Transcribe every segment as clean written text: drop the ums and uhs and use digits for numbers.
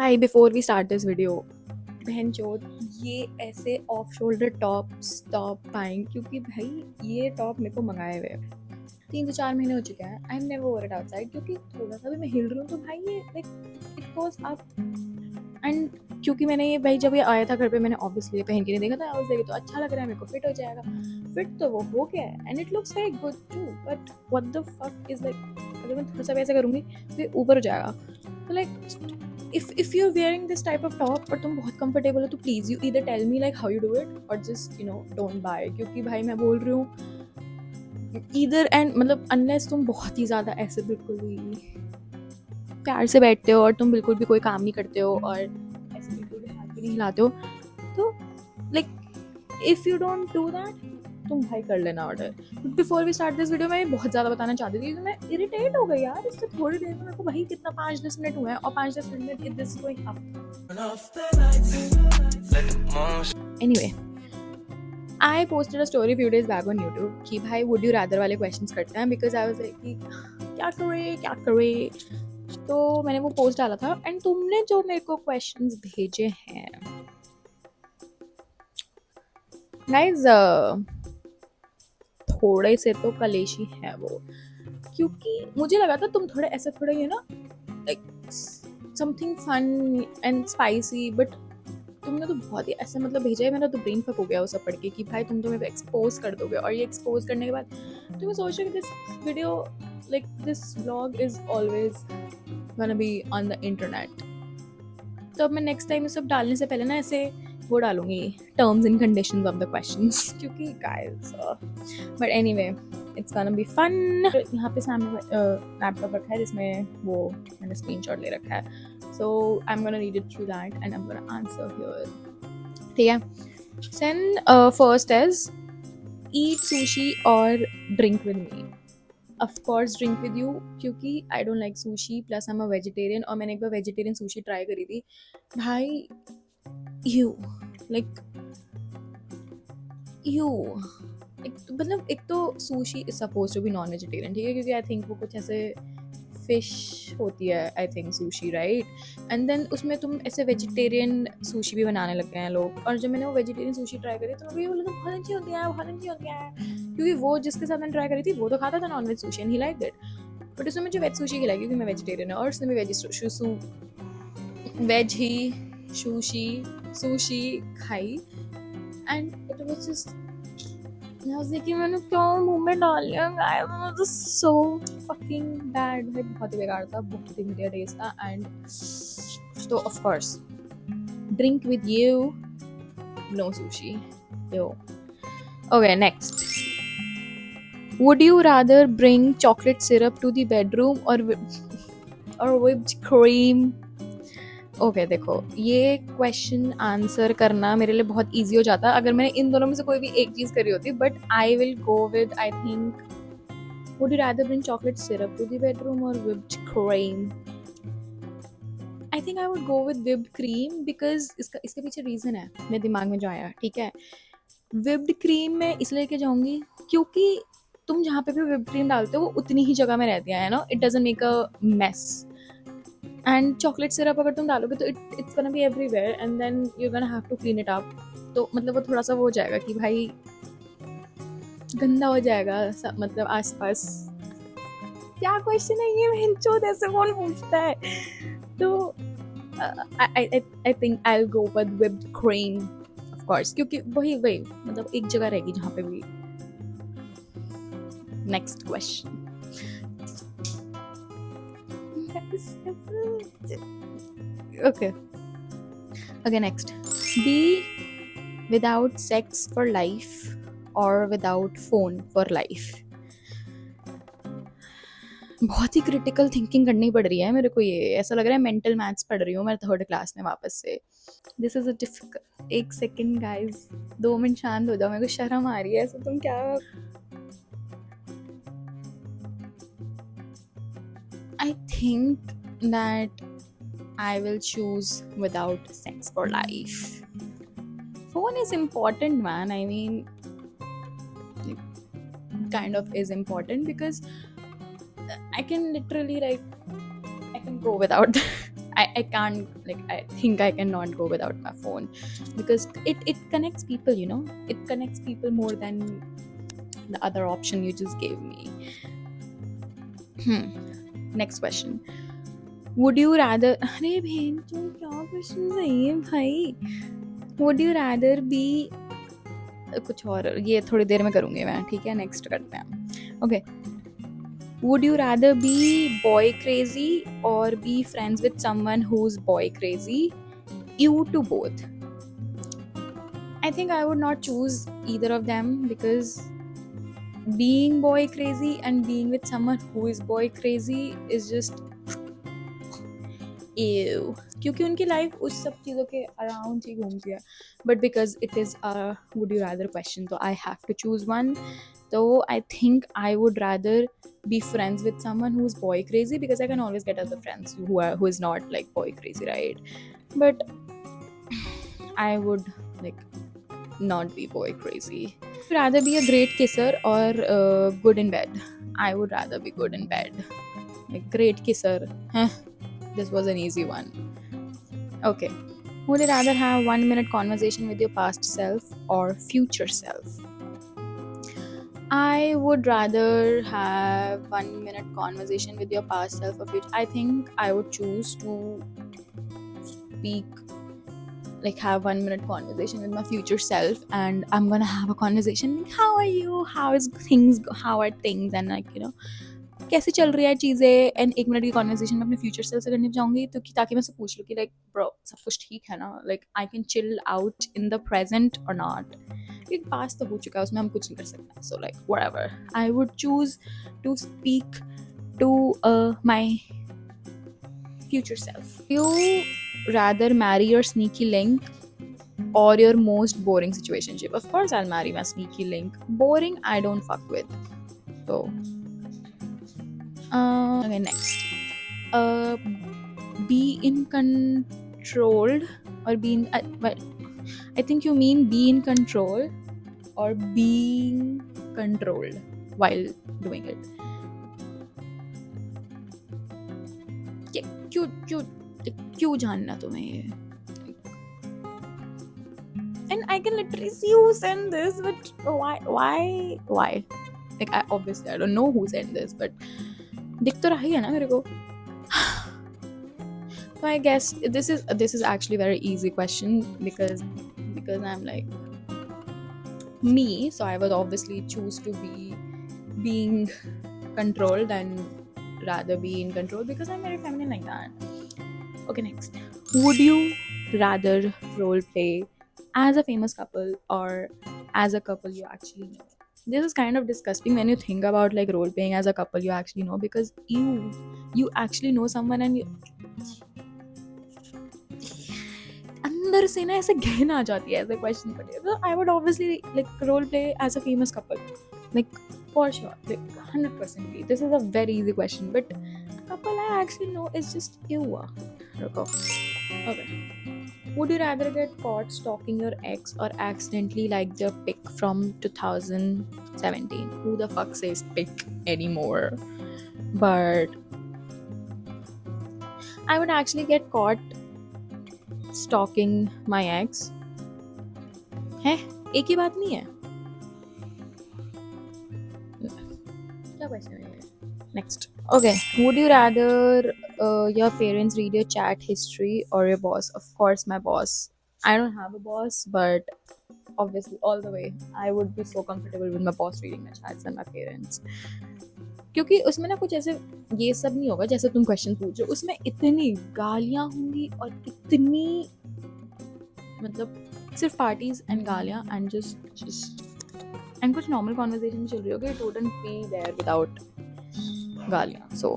भाई before we start this video, बहन चोद ये ऐसे ऑफ शोल्डर टॉप स्टॉप पाएंगे क्योंकि भाई ये टॉप मेरे को मंगाए हुए 3 से 4 महीने हो चुके हैं। आई एम नेवर वोर इट आउटसाइड क्योंकि थोड़ा सा भी मैं हिल रही हूँ तो भाई ये like it goes up. And क्योंकि मैंने ये भाई जब ये आया था घर पे मैंने ऑब्वियसली पहन के नहीं देखा था। आई तो अच्छा लग रहा है, मेरे को फिट हो जाएगा। फिट तो वो हो गया है and it looks very good too, but what the fuck is like अगर मैं थोड़ा सा वैसे करूँगी तो ये ऊपर हो जाएगा। तो like if you're wearing this type of top और तुम बहुत कंफर्टेबल हो तो please you either tell me like how you do it और जस्ट डोंट बाय। क्योंकि भाई मैं बोल रही हूँ ईदर एंड मतलब अनलेस तुम बहुत ही ज़्यादा ऐसे बिल्कुल भी प्यार से बैठते हो और तुम बिल्कुल भी कोई काम नहीं करते हो और ऐसे बिल्कुल भी हाथ भी नहीं हिलाते हो तो like if you don't do that तुम भाई कर लेना order. Before we start this video मैं बहुत ज़्यादा बताना चाहती थी कि मैं इरिटेट हो गई यार इससे थोड़ी देर में। मेरे को भाई कितना 5-10 मिनट हुए हैं और 5-10 मिनट में this going up. Anyway I posted a story few days back on YouTube कि भाई वुड यू रादर वाले क्वेश्चंस करते हैं बिकॉज आई वाज लाइक कि क्या करे। तो मैंने वो पोस्ट डाला था एंड तुमने जो मेरे को क्वेश्चंस भेजे हैं गाइस थोड़े से तो कलेशी है वो, क्योंकि मुझे लगा था तुम थोड़े ऐसे थोड़े like something fun and spicy, but तुमने तो बहुत ही ऐसे मतलब भेजा है। मेरा तो ब्रेन फक हो गया वो सब पढ़ के कि भाई तुम तो मेरे को एक्सपोज कर दोगे और ये एक्सपोज करने के बाद तो मैं सोच रही हूँ कि this video like this vlog is always gonna be on the internet. तो अब मैं नेक्स्ट टाइम ये सब डालने से पहले ना ऐसे वो डालूंगी terms and conditions of the questions क्योंकि guys but anyway it's gonna be fun. यहाँ पे सामने लैपटॉप रखा है जिसमें वो मैंने स्क्रीनशॉट ले रखा है, so I'm gonna read it through that and I'm gonna answer here. ठीक है, then first is eat sushi or drink with me. Of course drink with you क्योंकि I don't like sushi plus I'm a vegetarian और मैंने एक बार vegetarian sushi try करी थी भाई you like you मतलब एक तो sushi is supposed to be non vegetarian ठीक है, क्योंकि I think वो कुछ ऐसे फिश होती है I think sushi right, and then उसमें तुम ऐसे वेजिटेरियन सुशी भी बनाने लग गए हैं लोग। और जब मैंने वो वेजिटेरियन सुशी ट्राई करी तो मुझे बोला बहुत अच्छी होती है बहुत अच्छी होती है, क्योंकि वो जिसके साथ मैंने ट्राई करी थी वो तो खाता था non veg sushi and he like that, but उसने मुझे वेज सुशी खिलाई क्योंकि मैं वेजिटेरियन हूँ और उसने भी वेज ही सुशी खाई एंड इट वाज जस्ट कि मैंने क्यों मुंह में डाल लिया गाइस, सो फकिंग बैड भाई, बहुत ही बेकार था, बहुत ही घटिया टेस्ट था। एंड तो of course drink with you know sushi yo. Okay next, would you rather bring chocolate syrup to the bedroom और व्हिप्ड क्रीम। ओके देखो ये क्वेश्चन आंसर करना मेरे लिए बहुत इजी हो जाता अगर मैंने इन दोनों में से कोई भी एक चीज़ करी होती, but I will go with I think would you rather bring chocolate syrup to the bedroom और whipped cream. I think I would go with whipped cream because इसके पीछे रीज़न है मेरे दिमाग में जो आया। ठीक है, व्हिप्ड क्रीम मैं इसलिए लेके जाऊँगी क्योंकि तुम जहाँ पे भी व्हिप्ड क्रीम डालते हो वो उतनी ही जगह में रहती है ना, it doesn't make a mess. And chocolate syrup अगर तुम डालोगे तो it's gonna be everywhere and then you gonna have to clean it up, तो मतलब वो थोड़ा सा वो हो जाएगा कि भाई गंदा हो जाएगा मतलब आसपास। क्या क्वेश्चन है ये, बहनचोद ऐसे कौन पूछता है। तो आई think I will go with whipped cream of course क्योंकि वही मतलब एक जगह रहेगी जहाँ पे भी। Next question, okay next, be without sex for life or without phone for life। बहुत ही क्रिटिकल थिंकिंग करनी पड़ रही है मेरे को, ये ऐसा लग रहा है मेंटल मैथ्स पढ़ रही हूँ मैं 3rd क्लास में वापस से। दिस इज अ डिफिकल्ट, एक सेकेंड गाइज 2 मिनट शांत हो जाओ, मेरे को शर्म आ रही है ऐसा तुम क्या। I think that I will choose without sex for life. Phone is important, man. I mean, it kind of is important because I can literally I can go without I can't, like, I think I cannot go without my phone, because it connects people, you know, it connects people more than the other option you just gave me. Next question. Would you rather, अरे बहन तुम क्या question सही है भाई. Would you rather be, कुछ और ये थोड़ी देर में करूँगी मैं, ठीक है. नेक्स्ट करते हैं. Okay. Would you rather be boy crazy or be friends with someone who's boy crazy? You to both. I think I would not choose either of them, because being boy crazy and being with someone who is boy crazy is just ew. क्योंकि उनकी life उस सब चीज़ों के around ही घूमती है. But because it is a would you rather question, तो I have to choose one. So I think I would rather be friends with someone who's boy crazy, because I can always get other friends who is not like boy crazy, right? But I would like not be boy crazy. Would rather be a great kisser or good in bed? I would rather be good in bed. Like great kisser, huh? This was an easy one. Okay. Would you rather have 1 minute conversation with your past self or future self? I would rather have 1 minute conversation with your past self or future. I think I would choose to speak, like have 1 minute conversation with my future self, and I'm gonna have a conversation like, how are you, how are things, and like, you know, कैसे चल रही है चीज़ें. And 1 minute की conversation में अपने future self से करने जाऊंगी, तो ताकि मैं उससे पूछ लूँ कि लाइक ब्रो सब कुछ ठीक है ना, like I can chill out in the present और नॉट. एक पास तो हो चुका है, उसमें हम कुछ नहीं कर सकते. So like whatever, I would choose to speak to my future self. You rather marry your sneaky link or your most boring situationship? Of course I'll marry my sneaky link. Boring I don't fuck with. So okay, next. Be in controlled or be in well, I think you mean be in control or being controlled while doing it. क्यों जानना तुम्हें ये? And I can literally see who sent this, but why? Like obviously I don't know who sent this, but दिख तो रही है ना मेरे को. So I guess this is actually a very easy question, because I'm like me, so I would obviously choose to be being controlled and rather be in control, because I'm very feminine like that. Okay, next. Would you rather role play as a famous couple or as a couple you actually know? This is kind of disgusting when you think about like role playing as a couple you actually know, because you actually know someone and अंदर से ना ऐसे घिन आ जाती है ऐसे question पढ़े. तो I would obviously like role play as a famous couple, like for sure, like 100%. This is a very easy question, but a couple I actually know is just you. Okay. Would you rather get caught stalking your ex or accidentally like their pic from 2017? Who the fuck says pic anymore? But I would actually get caught stalking my ex. है एक ही बात नहीं है. क्या question है? Next. Okay. Would you rather your parents read your chat history or your boss? Of course, my boss. I don't have a boss, but obviously, all the way, I would be so comfortable with my boss reading my chats than my parents. क्योंकि उसमें ना कुछ ऐसे ये सब नहीं होगा जैसे तुम क्वेश्चन पूछो. उसमें इतनी गालियाँ होंगी और इतनी मतलब सिर्फ पार्टीज एंड गालियाँ एंड just एंड कुछ नॉर्मल कॉन्वर्सेशन चल रही होगी. It wouldn't be there without गालियाँ. So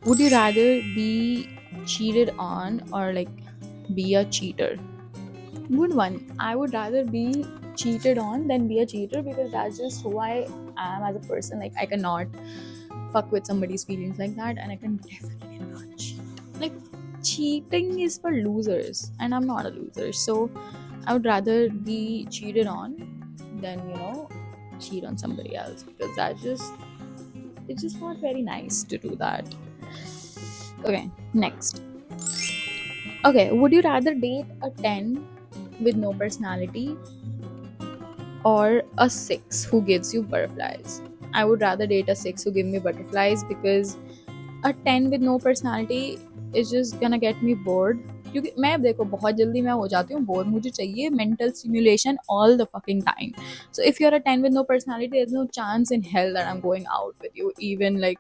would you rather be cheated on or like be a cheater? Good one. I would rather be cheated on than be a cheater, because that's just who I am as a person. Like I cannot fuck with somebody's feelings like that, and I can definitely not cheat. Like cheating is for losers, and I'm not a loser, so I would rather be cheated on than, you know, cheat on somebody else, because it's just not very nice to do that. Okay, next. Okay, would you rather date a 10 with no personality or a 6 who gives you butterflies? I would rather date a 6 who give me butterflies because a 10 with no personality is just gonna get me bored. क्योंकि मैं देखो बहुत जल्दी मैं हो जाती हूँ bore, मुझे चाहिए mental stimulation all the fucking time. So if you're a 10 with no personality, there's no chance in hell that I'm going out with you, even like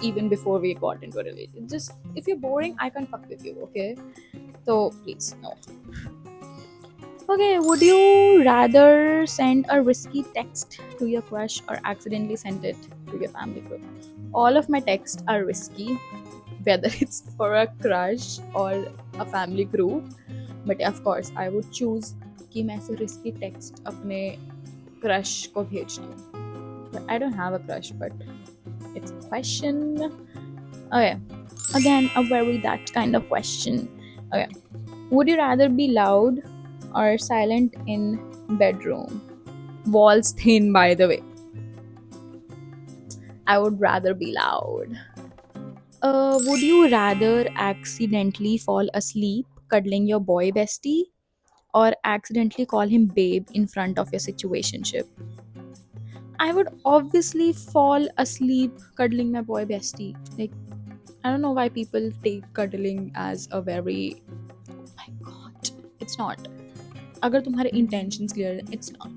even before we got into a relationship. Just if you're boring, I can't fuck with you, okay? So please, no. Okay, would you rather send a risky text to your crush or accidentally send it to your family group? All of my texts are risky, whether it's for a crush or a family group. But of course, I would choose कि मैं ऐसे risky text अपने crush को भेज दूँ. But I don't have a crush, but it's a question. Okay, again, a very that kind of question. Okay, would you rather be loud or silent in bedroom? Walls thin, by the way. I would rather be loud. Would you rather accidentally fall asleep cuddling your boy bestie or accidentally call him babe in front of your situationship? I would obviously fall asleep cuddling my boy bestie. Like, I don't know why people take cuddling as a very. Oh my god. It's not. अगर तुम्हारे intentions clear है, it's not.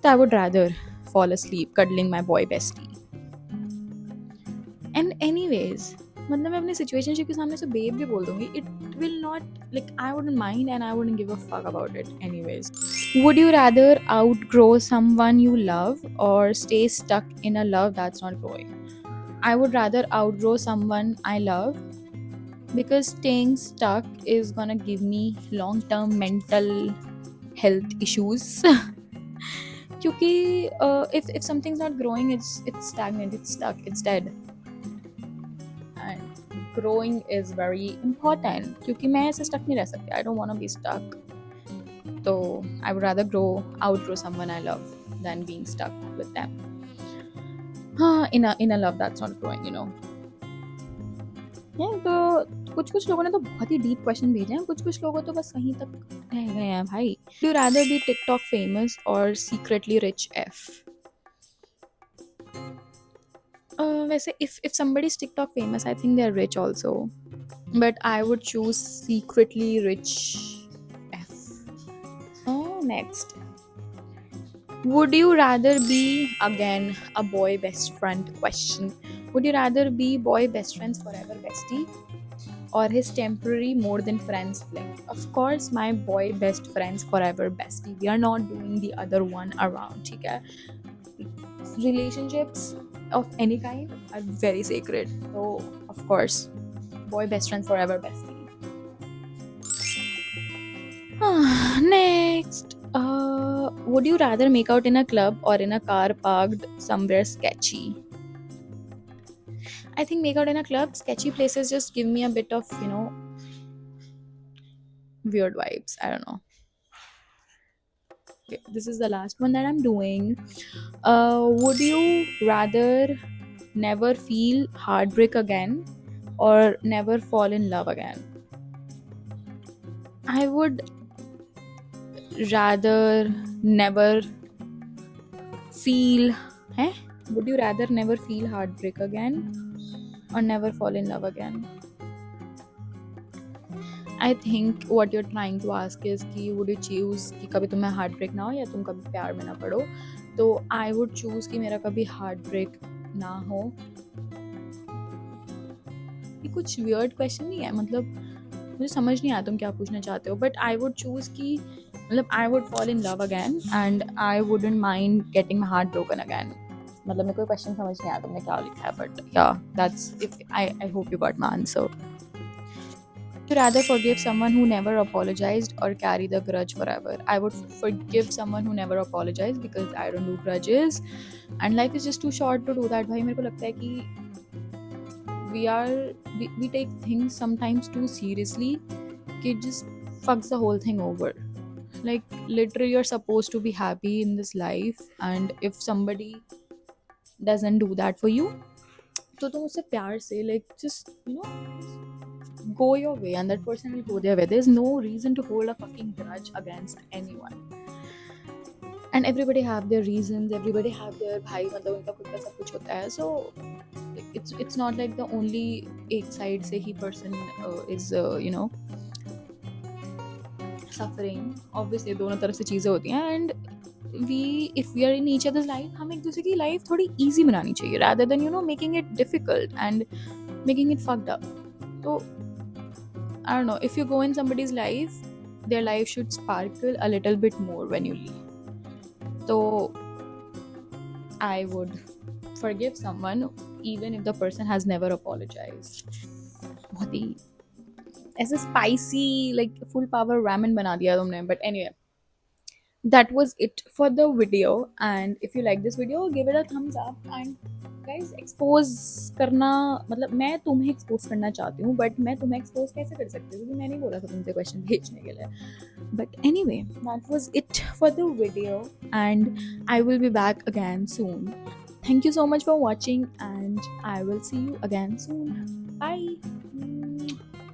So I would rather fall asleep cuddling my boy bestie. And anyways, मतलब मैं अपने situationship के सामने से babe भी बोल दूंगी. It will not, like, I wouldn't mind and I wouldn't give a fuck about it anyways. Would you rather outgrow someone you love or stay stuck in a love that's not growing? I would rather outgrow someone I love because staying stuck is gonna give me long-term mental health issues. क्योंकि if something's not growing, it's stagnant, it's stuck, it's dead. And growing is very important क्योंकि मैं ऐसे stuck नहीं रह सकती. I don't want to be stuck. So I would rather outgrow someone I love than being stuck with them. In a love that's not growing, you know. Yeah, तो कुछ लोगों ने तो बहुत ही डीप क्वेश्चन भेजे हैं, कुछ लोगों तो बस वहीं तक रह गए हैं भाई. Do you rather be TikTok famous or secretly rich F? वैसे if somebody's TikTok famous, I think they're rich also. But I would choose secretly rich F. Oh, next. Would you rather be, again, a boy best friend question. Would you rather be boy best friends forever bestie or his temporary more than friends fling? Of course, my boy best friends forever bestie. We are not doing the other one around, ठीक है? Relationships of any kind are very sacred. So, of course, boy best friends forever bestie. Next, would you rather make out in a club or in a car parked somewhere sketchy? I think make out in a club. Sketchy places just give me a bit of, weird vibes. I don't know. Okay, this is the last one that I'm doing. Would you rather never feel heartbreak again or never fall in love again? I would rather never feel. Eh? Would you rather never feel heartbreak again or never fall in love again? I think what you're trying to ask is कि would you choose कि कभी तुम्हें heartbreak ना हो या तुम कभी प्यार में ना पड़ो. तो I would choose कि मेरा कभी heartbreak ना हो. ये कुछ weird question नहीं है, मतलब मुझे समझ नहीं आया तुम क्या पूछना चाहते हो. But I would choose कि मतलब I would fall in love again and I wouldn't mind getting my heart broken again. मतलब मेरे को question समझ नहीं आया तुमने क्या लिखा है, but yeah, that's if I hope you got my answer. Would you rather forgive someone who never apologized or carry the grudge forever? I would forgive someone who never apologized because I don't do grudges and life is just too short to do that. भाई मेरे को लगता है कि we take things sometimes too seriously कि it just fucks the whole thing over. Like literally you're supposed to be happy in this life and if somebody doesn't do that for you तो तुम उससे प्यार से like just go your way and that person will go their way. There's no reason to hold a fucking grudge against anyone. And everybody have their reasons, everybody have their भाई मतलब उनका खुद का सब कुछ होता है. So it's not like the only एक side से ही person is suffering. Obviously दोनों तरफ से चीज़ें होती हैं. And if we are in each other's life, हम एक दूसरे की life थोड़ी easy बनानी चाहिए rather than making it difficult and making it fucked up. So I don't know, if you go in somebody's life, their life should sparkle a little bit more when you leave. So I would forgive someone even if the person has never apologized. बहुत ही ऐसे spicy like full power ramen बना दिया तुमने. But anyway, that was it for the video. And if you like this video, give it a thumbs up. And guys, expose करना मतलब मैं तुम्हें expose करना चाहती हूँ, but मैं तुम्हें expose कैसे कर सकती हूँ क्योंकि मैं नहीं बोला था तुमसे question भेजने के लिए. But anyway, that was it for the video and I will be back again soon. Thank you so much for watching and I will see you again soon. Bye.